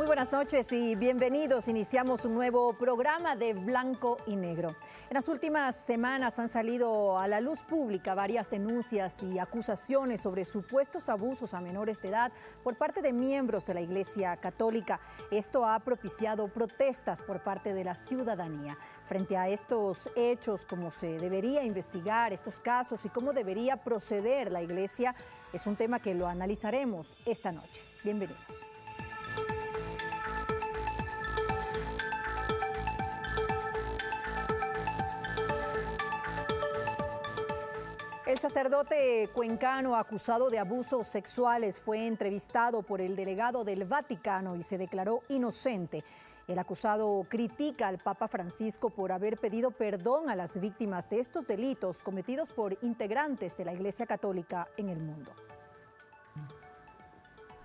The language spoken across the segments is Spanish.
buenas noches y bienvenidos. Iniciamos un nuevo programa de Blanco y Negro. En las últimas semanas han salido a la luz pública varias denuncias y acusaciones sobre supuestos abusos a menores de edad por parte de miembros de la Iglesia Católica. Esto ha propiciado protestas por parte de la ciudadanía. Frente a estos hechos, cómo se debería investigar estos casos y cómo debería proceder la Iglesia, es un tema que lo analizaremos esta noche. Bienvenidos. El sacerdote cuencano acusado de abusos sexuales fue entrevistado por el delegado del Vaticano y se declaró inocente. El acusado critica al Papa Francisco por haber pedido perdón a las víctimas de estos delitos cometidos por integrantes de la Iglesia Católica en el mundo.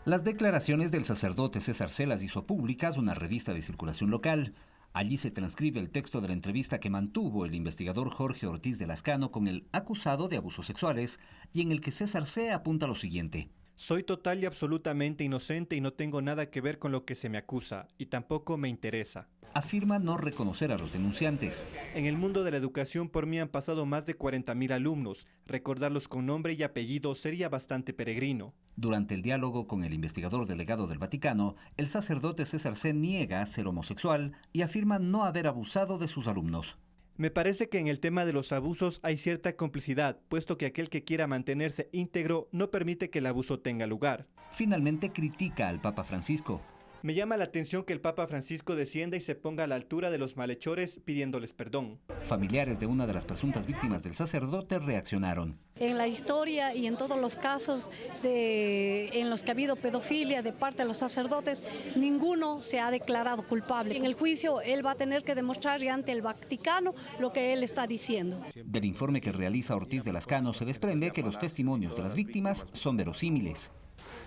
Las declaraciones del sacerdote César C. las hizo públicas una revista de circulación local. Allí se transcribe el texto de la entrevista que mantuvo el investigador Jorge Ortiz de Lascano con el acusado de abusos sexuales y en el que César C. apunta lo siguiente. Soy total y absolutamente inocente y no tengo nada que ver con lo que se me acusa y tampoco me interesa. Afirma no reconocer a los denunciantes. En el mundo de la educación por mí han pasado más de 40.000 alumnos. Recordarlos con nombre y apellido sería bastante peregrino. Durante el diálogo con el investigador delegado del Vaticano, el sacerdote César C. niega ser homosexual y afirma no haber abusado de sus alumnos. Me parece que en el tema de los abusos hay cierta complicidad, puesto que aquel que quiera mantenerse íntegro no permite que el abuso tenga lugar. Finalmente critica al Papa Francisco. Me llama la atención que el Papa Francisco descienda y se ponga a la altura de los malhechores pidiéndoles perdón. Familiares de una de las presuntas víctimas del sacerdote reaccionaron. En la historia y en todos los casos en los que ha habido pedofilia de parte de los sacerdotes, ninguno se ha declarado culpable. En el juicio él va a tener que demostrar ante el Vaticano lo que él está diciendo. Del informe que realiza Ortiz de Lascano se desprende que los testimonios de las víctimas son verosímiles.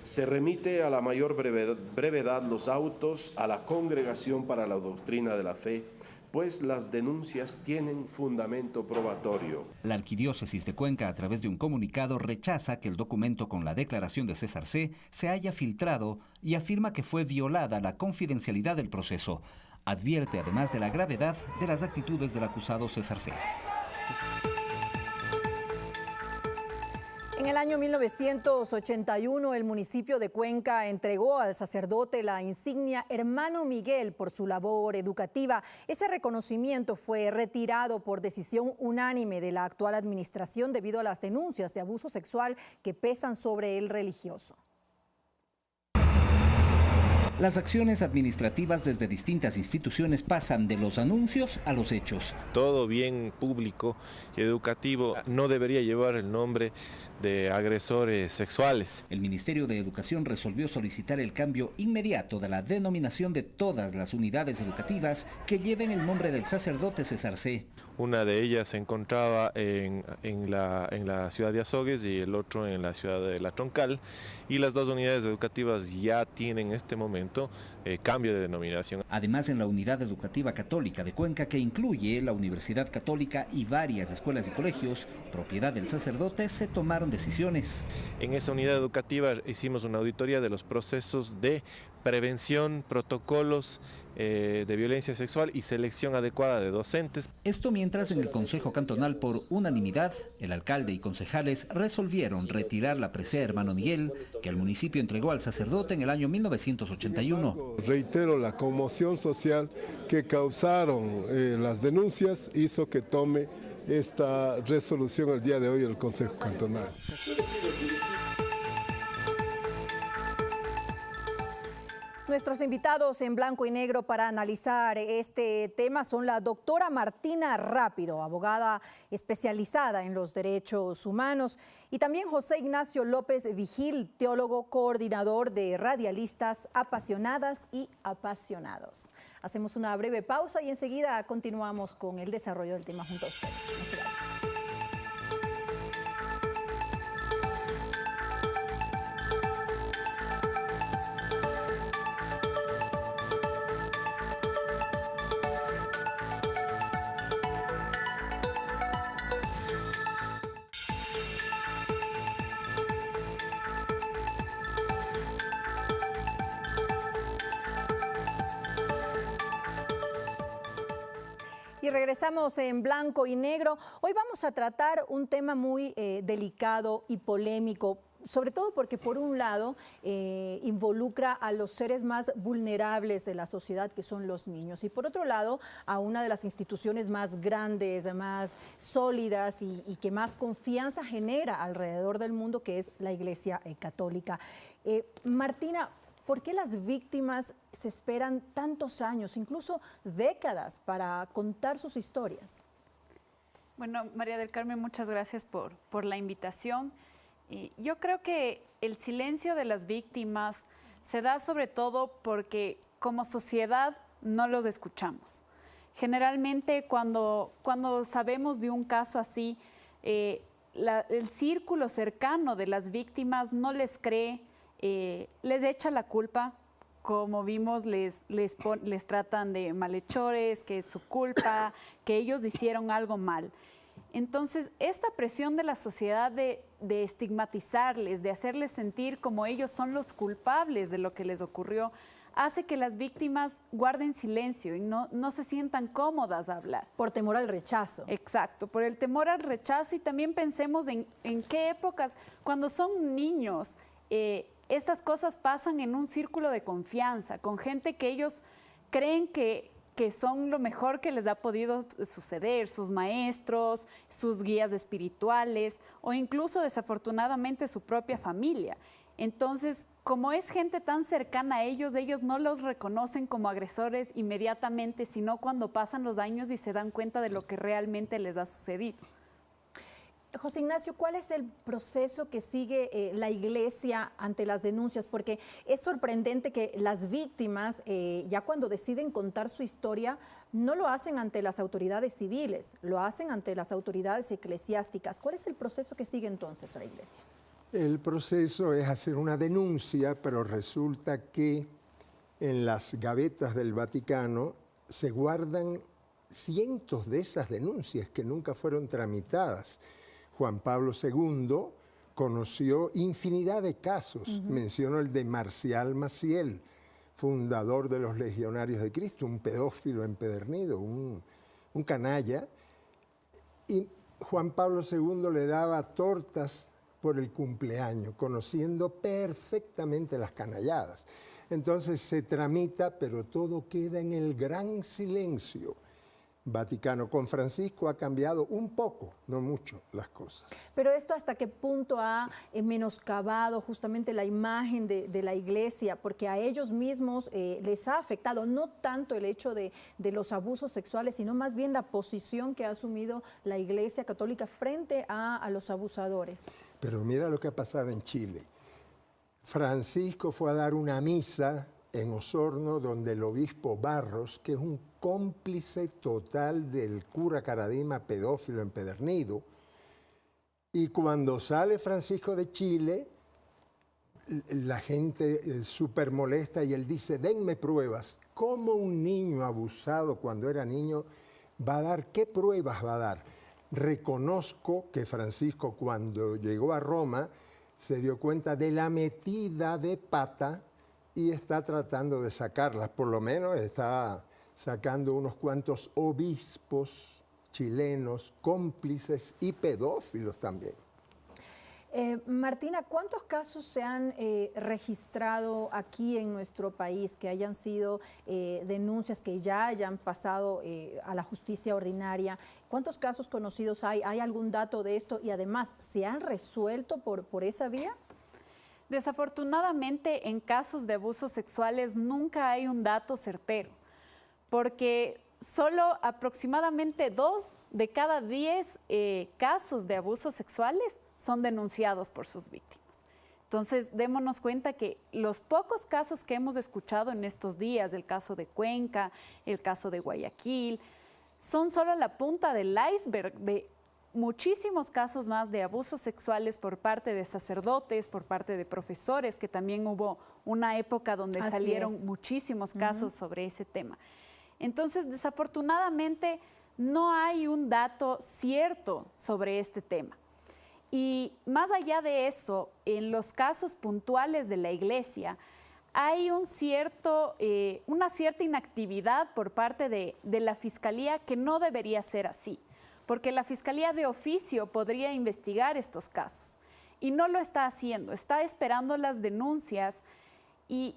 Se remite a la mayor brevedad los autos a la Congregación para la Doctrina de la Fe, pues las denuncias tienen fundamento probatorio. La Arquidiócesis de Cuenca, a través de un comunicado, rechaza que el documento con la declaración de César C. se haya filtrado y afirma que fue violada la confidencialidad del proceso. Advierte además de la gravedad de las actitudes del acusado César C. En el año 1981, el municipio de Cuenca entregó al sacerdote la insignia Hermano Miguel por su labor educativa. Ese reconocimiento fue retirado por decisión unánime de la actual administración debido a las denuncias de abuso sexual que pesan sobre el religioso. Las acciones administrativas desde distintas instituciones pasan de los anuncios a los hechos. Todo bien público y educativo no debería llevar el nombre de agresores sexuales. El Ministerio de Educación resolvió solicitar el cambio inmediato de la denominación de todas las unidades educativas que lleven el nombre del sacerdote César C. Una de ellas se encontraba en la ciudad de Azogues y el otro en la ciudad de La Troncal, y las dos unidades educativas ya tienen en este momento cambio de denominación. Además, en la Unidad Educativa Católica de Cuenca, que incluye la Universidad Católica y varias escuelas y colegios, propiedad del sacerdote, se tomaron decisiones. En esa unidad educativa hicimos una auditoría de los procesos de prevención, protocolos de violencia sexual y selección adecuada de docentes. Esto mientras en el Consejo Cantonal, por unanimidad, el alcalde y concejales resolvieron retirar la presea Hermano Miguel que el municipio entregó al sacerdote en el año 1981. Reitero, la conmoción social que causaron las denuncias hizo que tome esta resolución el día de hoy el Consejo Cantonal. Nuestros invitados en blanco y negro para analizar este tema son la doctora Martina Rápido, abogada especializada en los derechos humanos, y también José Ignacio López Vigil, teólogo coordinador de Radialistas Apasionadas y Apasionados. Hacemos una breve pausa y enseguida continuamos con el desarrollo del tema junto a ustedes. No se vayan. Y regresamos en blanco y negro. Hoy vamos a tratar un tema muy delicado y polémico, sobre todo porque por un lado involucra a los seres más vulnerables de la sociedad, que son los niños, y por otro lado a una de las instituciones más grandes, más sólidas y que más confianza genera alrededor del mundo, que es la Iglesia Católica. Martina, ¿por qué las víctimas se esperan tantos años, incluso décadas, para contar sus historias? Bueno, María del Carmen, muchas gracias por la invitación. Yo creo que el silencio de las víctimas se da sobre todo porque como sociedad no los escuchamos. Generalmente cuando sabemos de un caso así, el círculo cercano de las víctimas no les cree, les echa la culpa. Como vimos, les tratan de malhechores, que es su culpa, que ellos hicieron algo mal. Entonces, esta presión de la sociedad de estigmatizarles, de hacerles sentir como ellos son los culpables de lo que les ocurrió, hace que las víctimas guarden silencio y no se sientan cómodas a hablar. Por temor al rechazo. Exacto, por el temor al rechazo, y también pensemos en qué épocas, cuando son niños, estas cosas pasan en un círculo de confianza, con gente que ellos creen que son lo mejor que les ha podido suceder, sus maestros, sus guías espirituales o incluso desafortunadamente su propia familia. Entonces, como es gente tan cercana a ellos no los reconocen como agresores inmediatamente, sino cuando pasan los años y se dan cuenta de lo que realmente les ha sucedido. José Ignacio, ¿cuál es el proceso que sigue la Iglesia ante las denuncias? Porque es sorprendente que las víctimas, ya cuando deciden contar su historia, no lo hacen ante las autoridades civiles, lo hacen ante las autoridades eclesiásticas. ¿Cuál es el proceso que sigue entonces la Iglesia? El proceso es hacer una denuncia, pero resulta que en las gavetas del Vaticano se guardan cientos de esas denuncias que nunca fueron tramitadas. Juan Pablo II conoció infinidad de casos. Menciono el de Marcial Maciel, fundador de los Legionarios de Cristo, un pedófilo empedernido, un canalla. Y Juan Pablo II le daba tortas por el cumpleaños, conociendo perfectamente las canalladas. Entonces se tramita, pero todo queda en el gran silencio. Vaticano con Francisco ha cambiado un poco, no mucho, las cosas. Pero esto, ¿hasta qué punto ha menoscabado justamente la imagen de la Iglesia? Porque a ellos mismos les ha afectado no tanto el hecho de los abusos sexuales, sino más bien la posición que ha asumido la Iglesia Católica frente a los abusadores. Pero mira lo que ha pasado en Chile. Francisco fue a dar una misa en Osorno, donde el obispo Barros, que es un cómplice total del cura Caradima pedófilo empedernido, y cuando sale Francisco de Chile, la gente súper molesta y él dice, denme pruebas. ¿Cómo un niño abusado cuando era niño va a dar? ¿Qué pruebas va a dar? Reconozco que Francisco, cuando llegó a Roma, se dio cuenta de la metida de pata y está tratando de sacarlas. Por lo menos está sacando unos cuantos obispos chilenos, cómplices y pedófilos también. Martina, ¿cuántos casos se han registrado aquí en nuestro país que hayan sido denuncias que ya hayan pasado a la justicia ordinaria? ¿Cuántos casos conocidos hay? ¿Hay algún dato de esto? Y además, ¿se han resuelto por esa vía? Desafortunadamente, en casos de abusos sexuales nunca hay un dato certero, porque solo aproximadamente 2 de cada 10 casos de abusos sexuales son denunciados por sus víctimas. Entonces, démonos cuenta que los pocos casos que hemos escuchado en estos días, el caso de Cuenca, el caso de Guayaquil, son solo la punta del iceberg de muchísimos casos más de abusos sexuales por parte de sacerdotes, por parte de profesores, que también hubo una época donde salieron muchísimos casos sobre ese tema. Entonces, desafortunadamente, no hay un dato cierto sobre este tema. Y más allá de eso, en los casos puntuales de la Iglesia, hay una cierta inactividad por parte de la Fiscalía que no debería ser así, porque la Fiscalía de oficio podría investigar estos casos y no lo está haciendo, está esperando las denuncias y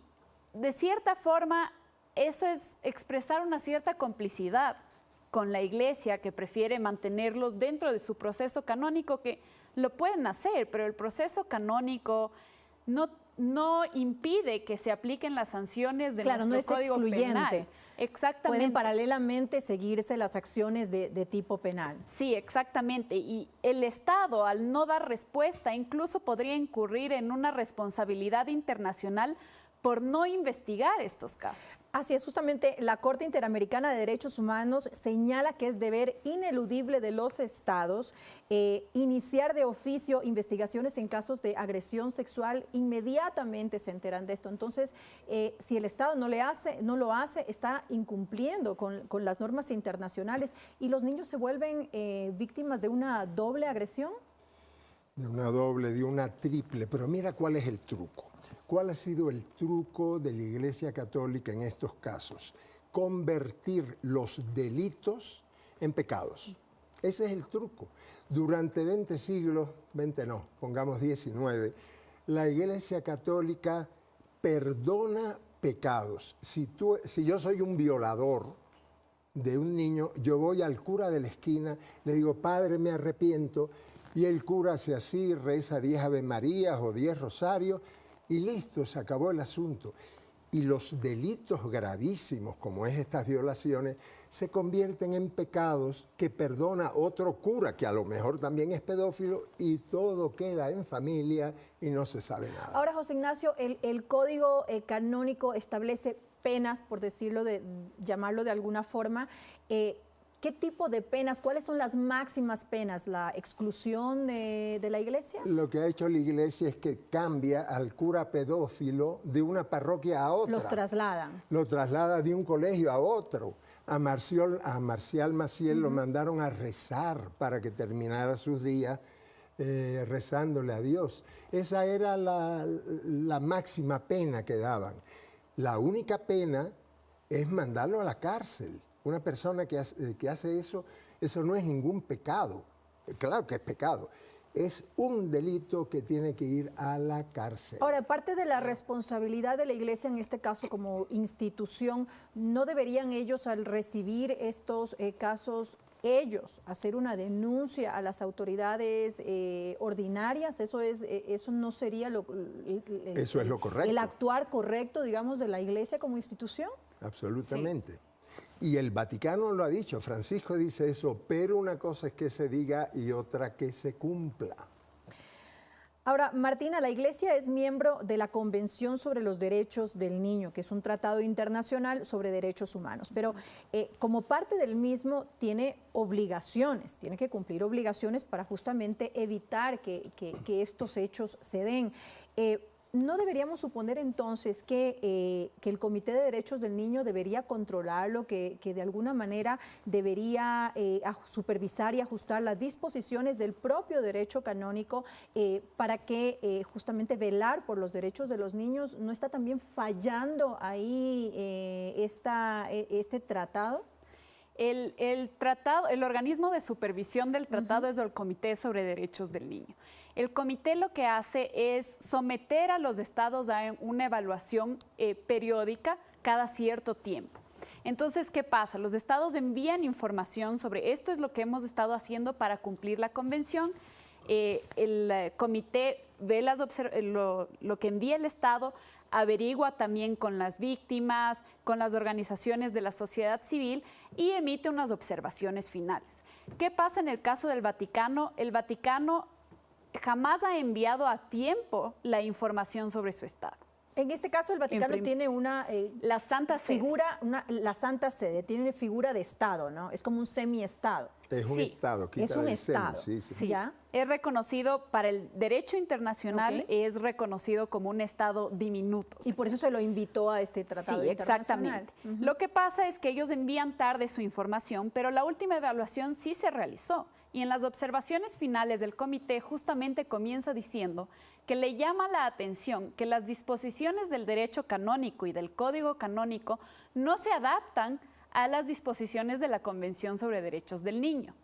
de cierta forma eso es expresar una cierta complicidad con la Iglesia, que prefiere mantenerlos dentro de su proceso canónico, que lo pueden hacer, pero el proceso canónico no impide que se apliquen las sanciones de nuestro Código Penal. Exactamente. Pueden paralelamente seguirse las acciones de tipo penal. Sí, exactamente. Y el Estado, al no dar respuesta, incluso podría incurrir en una responsabilidad internacional por no investigar estos casos. Así es, justamente la Corte Interamericana de Derechos Humanos señala que es deber ineludible de los estados iniciar de oficio investigaciones en casos de agresión sexual. Inmediatamente se enteran de esto. Entonces, si el Estado no lo hace, está incumpliendo con las normas internacionales y los niños se vuelven víctimas de una doble agresión. De una doble, de una triple. Pero mira cuál es el truco. ¿Cuál ha sido el truco de la Iglesia Católica en estos casos? Convertir los delitos en pecados. Ese es el truco. Durante 20 siglos, 20 no, pongamos 19, la Iglesia Católica perdona pecados. Si yo soy un violador de un niño, yo voy al cura de la esquina, le digo, Padre, me arrepiento, y el cura hace así, reza 10 Ave Marías o 10 Rosarios, y listo, se acabó el asunto. Y los delitos gravísimos, como es estas violaciones, se convierten en pecados que perdona otro cura, que a lo mejor también es pedófilo, y todo queda en familia y no se sabe nada. Ahora, José Ignacio, el Código Canónico establece penas, por llamarlo de alguna forma. ¿Qué tipo de penas? ¿Cuáles son las máximas penas? ¿La exclusión de la Iglesia? Lo que ha hecho la Iglesia es que cambia al cura pedófilo de una parroquia a otra. Los trasladan. Lo traslada de un colegio a otro. A Marcial Maciel lo mandaron a rezar para que terminara sus días rezándole a Dios. Esa era la máxima pena que daban. La única pena es mandarlo a la cárcel. Una persona que hace eso no es ningún pecado. Claro que es pecado. Es un delito que tiene que ir a la cárcel. Ahora, parte de la responsabilidad de la Iglesia, en este caso como institución, ¿no deberían ellos, al recibir estos casos, ellos hacer una denuncia a las autoridades ordinarias? Eso no sería eso es lo correcto. El actuar correcto, digamos, de la Iglesia como institución. Absolutamente. Sí. Y el Vaticano lo ha dicho, Francisco dice eso, pero una cosa es que se diga y otra que se cumpla. Ahora, Martina, la Iglesia es miembro de la Convención sobre los Derechos del Niño, que es un tratado internacional sobre derechos humanos, pero como parte del mismo tiene obligaciones, tiene que cumplir obligaciones para justamente evitar que estos hechos se den. ¿No deberíamos suponer entonces que el Comité de Derechos del Niño debería controlarlo, que de alguna manera debería supervisar y ajustar las disposiciones del propio derecho canónico para que justamente velar por los derechos de los niños? ¿No está también fallando ahí este tratado? El organismo de supervisión del tratado es el Comité sobre Derechos del Niño. El comité lo que hace es someter a los estados a una evaluación periódica cada cierto tiempo. Entonces, ¿qué pasa? Los estados envían información sobre esto es lo que hemos estado haciendo para cumplir la convención. El comité ve lo que envía el Estado, averigua también con las víctimas, con las organizaciones de la sociedad civil y emite unas observaciones finales. ¿Qué pasa en el caso del Vaticano? El Vaticano jamás ha enviado a tiempo la información sobre su Estado. En este caso, el Vaticano tiene la Santa figura, la Santa Sede, tiene una figura de Estado, ¿no? Es como un semi-Estado. Es un Estado. Es un Estado. Sí. ¿Ya? Es reconocido para el derecho internacional, es reconocido como un Estado diminuto. Y por eso se lo invitó a este tratado internacional. Exactamente. Lo que pasa es que ellos envían tarde su información, pero la última evaluación sí se realizó. Y en las observaciones finales del comité justamente comienza diciendo que le llama la atención que las disposiciones del derecho canónico y del código canónico no se adaptan a las disposiciones de la Convención sobre Derechos del Niño.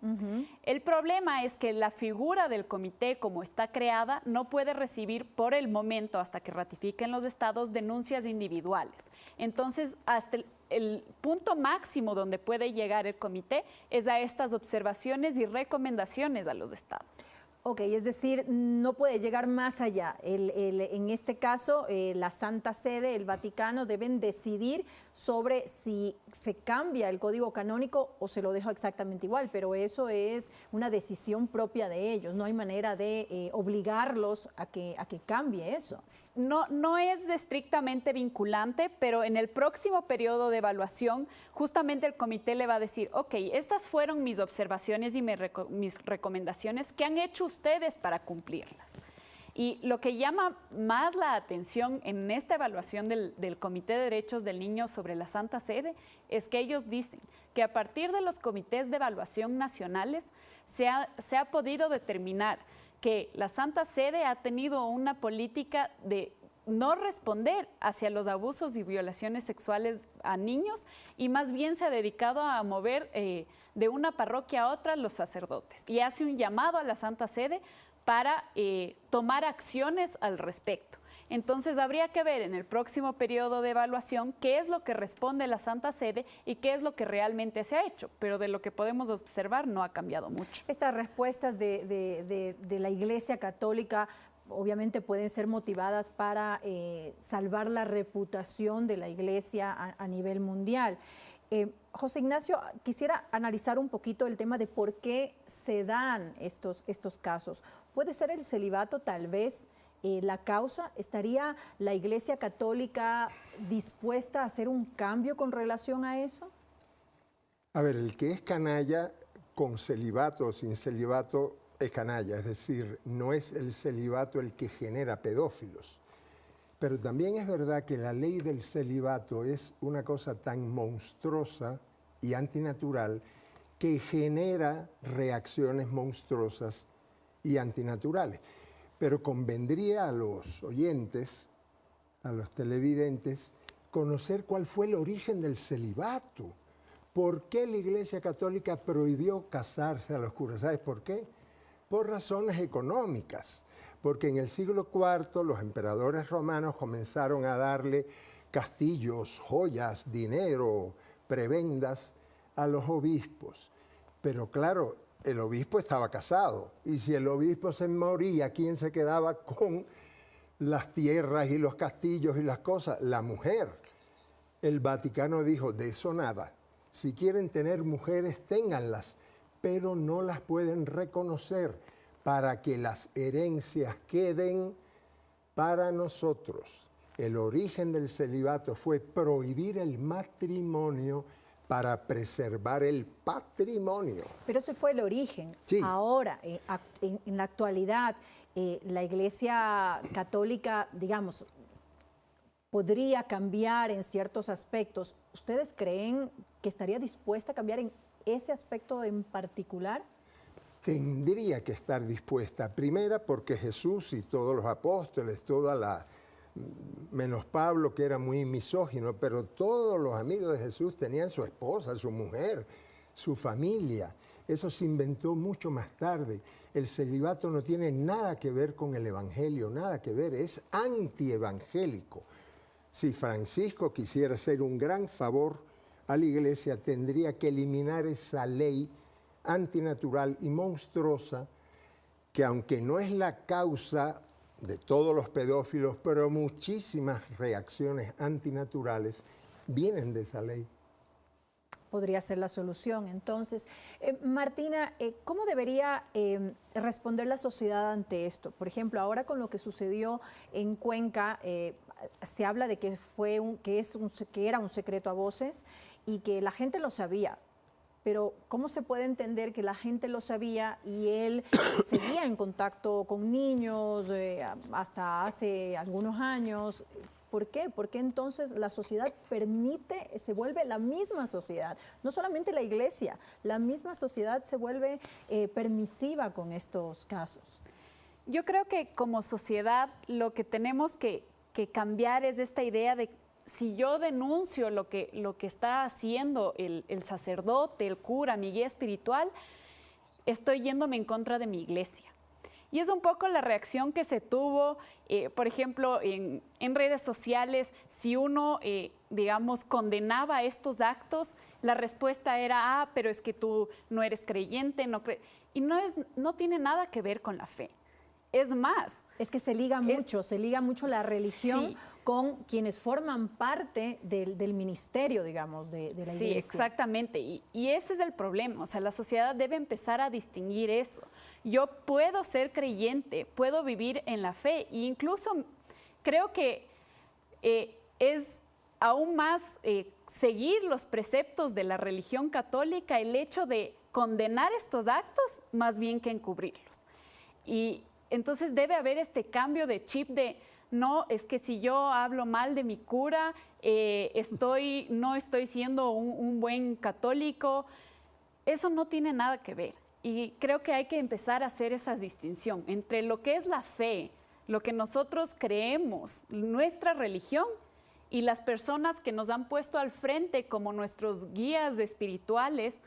El problema es que la figura del comité, como está creada, no puede recibir por el momento, hasta que ratifiquen los estados, denuncias individuales. Entonces, hasta el punto máximo donde puede llegar el comité es a estas observaciones y recomendaciones a los estados. Ok, es decir, no puede llegar más allá. En este caso, la Santa Sede, el Vaticano, deben decidir sobre si se cambia el código canónico o se lo deja exactamente igual, pero eso es una decisión propia de ellos. No hay manera de obligarlos a que cambie eso. No es estrictamente vinculante, pero en el próximo periodo de evaluación, justamente el comité le va a decir, ok, estas fueron mis observaciones y mis recomendaciones, ¿qué han hecho ustedes para cumplirlas? Y lo que llama más la atención en esta evaluación del Comité de Derechos del Niño sobre la Santa Sede es que ellos dicen que a partir de los comités de evaluación nacionales se ha podido determinar que la Santa Sede ha tenido una política de no responder hacia los abusos y violaciones sexuales a niños y más bien se ha dedicado a mover de una parroquia a otra los sacerdotes y hace un llamado a la Santa Sede para tomar acciones al respecto. Entonces habría que ver en el próximo periodo de evaluación qué es lo que responde la Santa Sede y qué es lo que realmente se ha hecho, pero de lo que podemos observar no ha cambiado mucho. Estas respuestas de la Iglesia Católica obviamente pueden ser motivadas para salvar la reputación de la Iglesia a nivel mundial. José Ignacio, quisiera analizar un poquito el tema de por qué se dan estos casos. ¿Puede ser el celibato tal vez la causa? ¿Estaría la Iglesia Católica dispuesta a hacer un cambio con relación a eso? A ver, el que es canalla con celibato o sin celibato es canalla, es decir, no es el celibato el que genera pedófilos. Pero también es verdad que la ley del celibato es una cosa tan monstruosa y antinatural que genera reacciones monstruosas y antinaturales. Pero convendría a los oyentes, a los televidentes, conocer cuál fue el origen del celibato. ¿Por qué la Iglesia Católica prohibió casarse a los curas? ¿Sabes por qué? Por razones económicas. Porque en el siglo IV los emperadores romanos comenzaron a darle castillos, joyas, dinero, prebendas a los obispos. Pero claro, el obispo estaba casado y si el obispo se moría, ¿quién se quedaba con las tierras y los castillos y las cosas? La mujer. El Vaticano dijo, de eso nada. Si quieren tener mujeres, ténganlas, pero no las pueden reconocer para que las herencias queden para nosotros. El origen del celibato fue prohibir el matrimonio para preservar el patrimonio. Pero ese fue el origen. Sí. Ahora, en la actualidad, la Iglesia Católica, digamos, podría cambiar en ciertos aspectos. ¿Ustedes creen que estaría dispuesta a cambiar en ese aspecto en particular? Tendría que estar dispuesta. Primera, porque Jesús y todos los apóstoles, menos Pablo, que era muy misógino, pero todos los amigos de Jesús tenían su esposa, su mujer, su familia. Eso se inventó mucho más tarde. El celibato no tiene nada que ver con el Evangelio, nada que ver, es antievangélico. Si Francisco quisiera hacer un gran favor a la Iglesia, tendría que eliminar esa ley antinatural y monstruosa que, aunque no es la causa de todos los pedófilos, pero muchísimas reacciones antinaturales vienen de esa ley. Podría ser la solución. Entonces, Martina, ¿cómo debería responder la sociedad ante esto? Por ejemplo, ahora con lo que sucedió en Cuenca, se habla de que era un secreto a voces y que la gente lo sabía. pero ¿cómo se puede entender que la gente lo sabía y él seguía en contacto con niños hasta hace algunos años? ¿Por qué? Porque entonces la sociedad permite, se vuelve la misma sociedad, no solamente la iglesia, la misma sociedad se vuelve permisiva con estos casos. Yo creo que como sociedad lo que tenemos que cambiar es esta idea de si yo denuncio lo que está haciendo el sacerdote, el cura, mi guía espiritual, estoy yéndome en contra de mi iglesia. Y es un poco la reacción que se tuvo, por ejemplo, en redes sociales. Si uno, digamos, condenaba estos actos, la respuesta era, pero es que tú no eres creyente, y no tiene nada que ver con la fe. Es más. Es que se liga mucho la religión sí. con quienes forman parte del ministerio, digamos, de la iglesia. Sí, exactamente. Y ese es el problema. O sea, la sociedad debe empezar a distinguir eso. Yo puedo ser creyente, puedo vivir en la fe, e incluso creo que es aún más seguir los preceptos de la religión católica el hecho de condenar estos actos más bien que encubrirlos. Y entonces debe haber este cambio de chip de, no, es que si yo hablo mal de mi cura, no estoy siendo un buen católico. Eso no tiene nada que ver. Y creo que hay que empezar a hacer esa distinción entre lo que es la fe, lo que nosotros creemos, nuestra religión, y las personas que nos han puesto al frente como nuestros guías espirituales,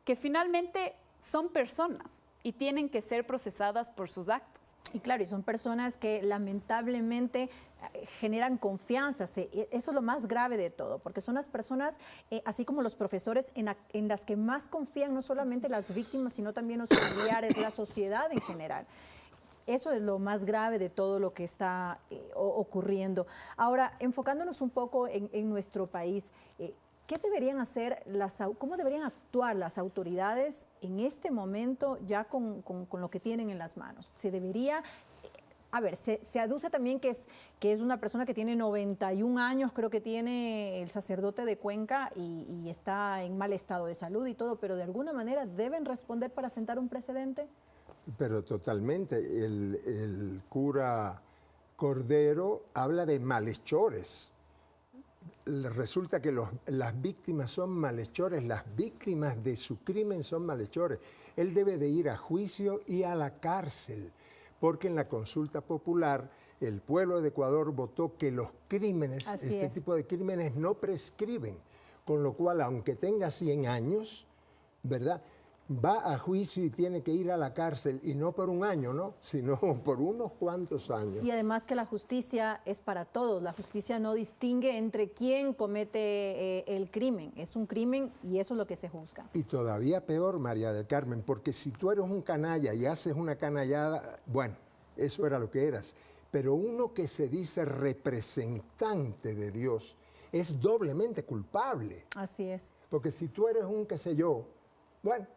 que finalmente son personas y tienen que ser procesadas por sus actos. Y claro, y son personas que lamentablemente generan confianza. Eso es lo más grave de todo, porque son las personas, así como los profesores, en las que más confían no solamente las víctimas, sino también los familiares, la sociedad en general. Eso es lo más grave de todo lo que está ocurriendo. Ahora, enfocándonos un poco en nuestro país, ¿qué deberían hacer, cómo deberían actuar las autoridades en este momento ya con lo que tienen en las manos? Se debería, se aduce también que es una persona que tiene 91 años, creo que tiene el sacerdote de Cuenca y está en mal estado de salud y todo, pero de alguna manera deben responder para sentar un precedente. Pero totalmente, el cura Cordero habla de malhechores. Resulta que las víctimas son malhechores, las víctimas de su crimen son malhechores. Él debe de ir a juicio y a la cárcel, porque en la consulta popular el pueblo de Ecuador votó que los crímenes, tipo de crímenes no prescriben, con lo cual, aunque tenga 100 años, ¿verdad?, va a juicio y tiene que ir a la cárcel, y no por un año, ¿no?, sino por unos cuantos años. Y además que la justicia es para todos, la justicia no distingue entre quién comete el crimen, es un crimen y eso es lo que se juzga. Y todavía peor, María del Carmen, porque si tú eres un canalla y haces una canallada, bueno, eso era lo que eras, pero uno que se dice representante de Dios es doblemente culpable. Así es. Porque si tú eres un qué sé yo, bueno,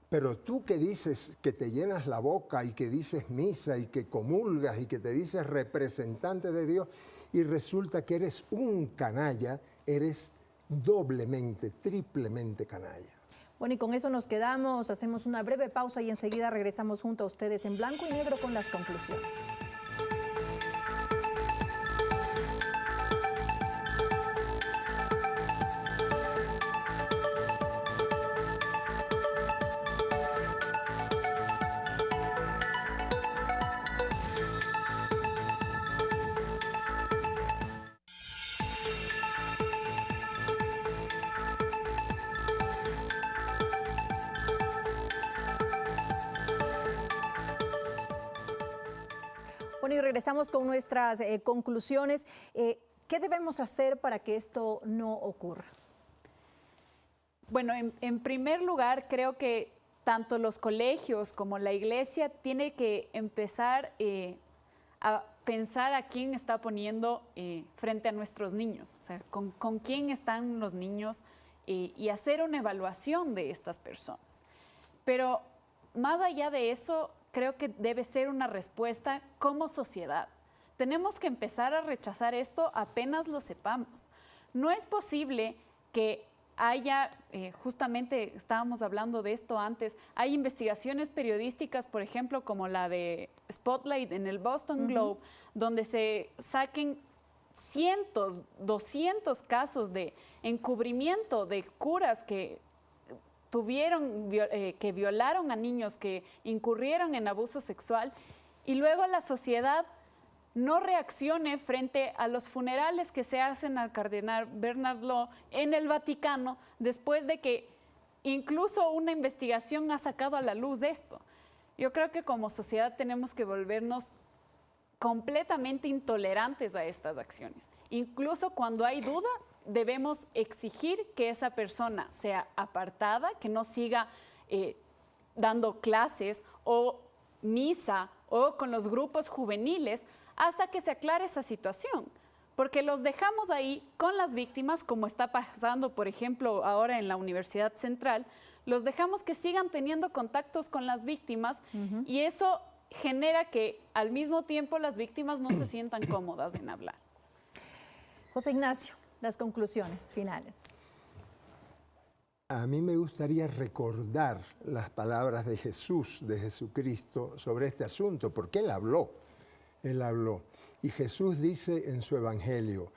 pero tú que dices que te llenas la boca y que dices misa y que comulgas y que te dices representante de Dios y resulta que eres un canalla, eres doblemente, triplemente canalla. Bueno, y con eso nos quedamos, hacemos una breve pausa y enseguida regresamos junto a ustedes en Blanco y Negro con las conclusiones. Bueno, y regresamos con nuestras conclusiones. ¿Qué debemos hacer para que esto no ocurra? Bueno, en primer lugar, creo que tanto los colegios como la iglesia tiene que empezar a pensar a quién está poniendo frente a nuestros niños, o sea, con quién están los niños y hacer una evaluación de estas personas. Pero más allá de eso, creo que debe ser una respuesta como sociedad. Tenemos que empezar a rechazar esto apenas lo sepamos. No es posible que haya, justamente estábamos hablando de esto antes, hay investigaciones periodísticas, por ejemplo, como la de Spotlight en el Boston Globe, donde se saquen cientos, 200 casos de encubrimiento de curas que que violaron a niños, que incurrieron en abuso sexual, y luego la sociedad no reaccione frente a los funerales que se hacen al cardenal Bernard Law en el Vaticano, después de que incluso una investigación ha sacado a la luz esto. Yo creo que como sociedad tenemos que volvernos completamente intolerantes a estas acciones. Incluso cuando hay duda, debemos exigir que esa persona sea apartada, que no siga dando clases o misa o con los grupos juveniles hasta que se aclare esa situación. Porque los dejamos ahí con las víctimas, como está pasando, por ejemplo, ahora en la Universidad Central, los dejamos que sigan teniendo contactos con las víctimas y eso genera que al mismo tiempo las víctimas no se sientan cómodas en hablar. José Ignacio, las conclusiones finales. A mí me gustaría recordar las palabras de Jesús, de Jesucristo, sobre este asunto, porque Él habló. Él habló. Y Jesús dice en su Evangelio,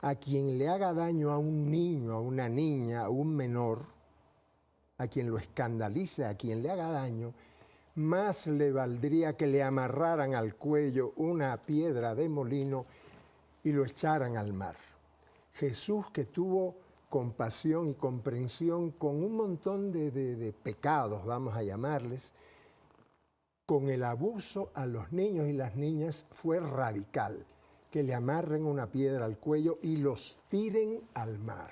a quien le haga daño a un niño, a una niña, a un menor, a quien lo escandalice, a quien le haga daño, más le valdría que le amarraran al cuello una piedra de molino y lo echaran al mar. Jesús, que tuvo compasión y comprensión con un montón de pecados, vamos a llamarles, con el abuso a los niños y las niñas fue radical, que le amarren una piedra al cuello y los tiren al mar.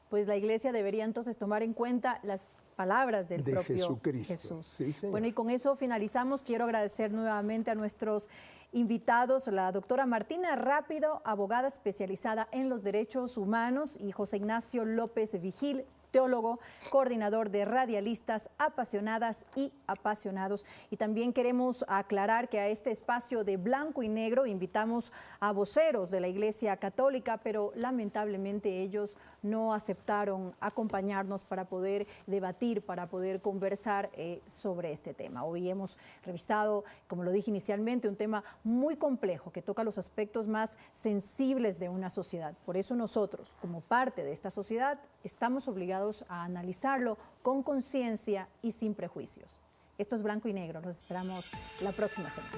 Pues la Iglesia debería entonces tomar en cuenta las palabras del propio Jesucristo. Jesús. Sí, señor. Bueno, y con eso finalizamos. Quiero agradecer nuevamente a nuestros invitados, la doctora Martina Rápido, abogada especializada en los derechos humanos, y José Ignacio López Vigil, teólogo, coordinador de Radialistas Apasionadas y Apasionados. Y también queremos aclarar que a este espacio de Blanco y Negro invitamos a voceros de la Iglesia Católica, pero lamentablemente ellos no aceptaron acompañarnos para poder debatir, para poder conversar sobre este tema. Hoy hemos revisado, como lo dije inicialmente, un tema muy complejo que toca los aspectos más sensibles de una sociedad. Por eso nosotros, como parte de esta sociedad, estamos obligados a analizarlo con conciencia y sin prejuicios. Esto es Blanco y Negro. Nos esperamos la próxima semana.